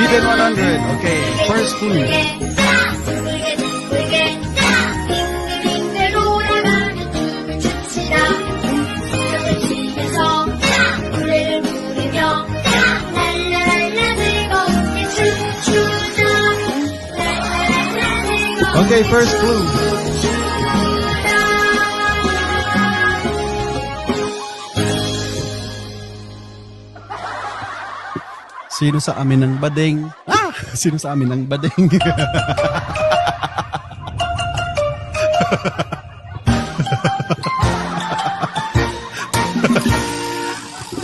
Given 100. Okay, first clue. 빙글빙글 돌아가는 춤을 춥시다. 춤을 추면서 노래를 부르며 랄라랄라 즐겁게 춤추자. 랄라랄라 즐겁게 Okay, first clue. Sino sa amin ang bading? Sino sa amin ang bading?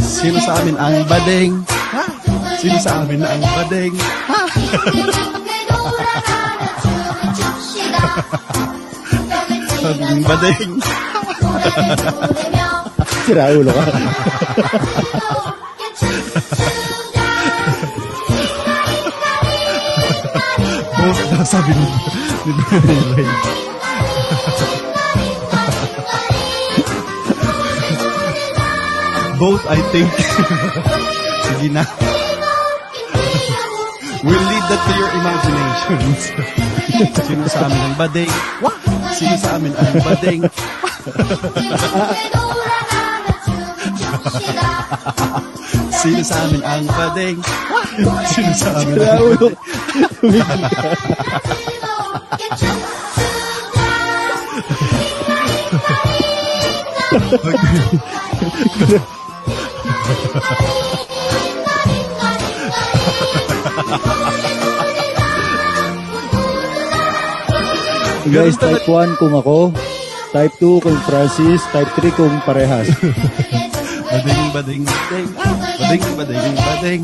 Sino sa amin ang bading? Sino sa amin ang bading? Ang bading. Sira ulo ka. Sabi ni Ray. Both, I think. Sige na. We'll leave that to your imaginations. Sino sa amin ang bading? Sino sa amin ang bading? Sino sa amin ang bading? Sino sa amin ang bading? Guys, type 1 kung ako, type 2 kung Francis, type 3 kung parehas. Bading, bading, bading. Bading, bading, bading.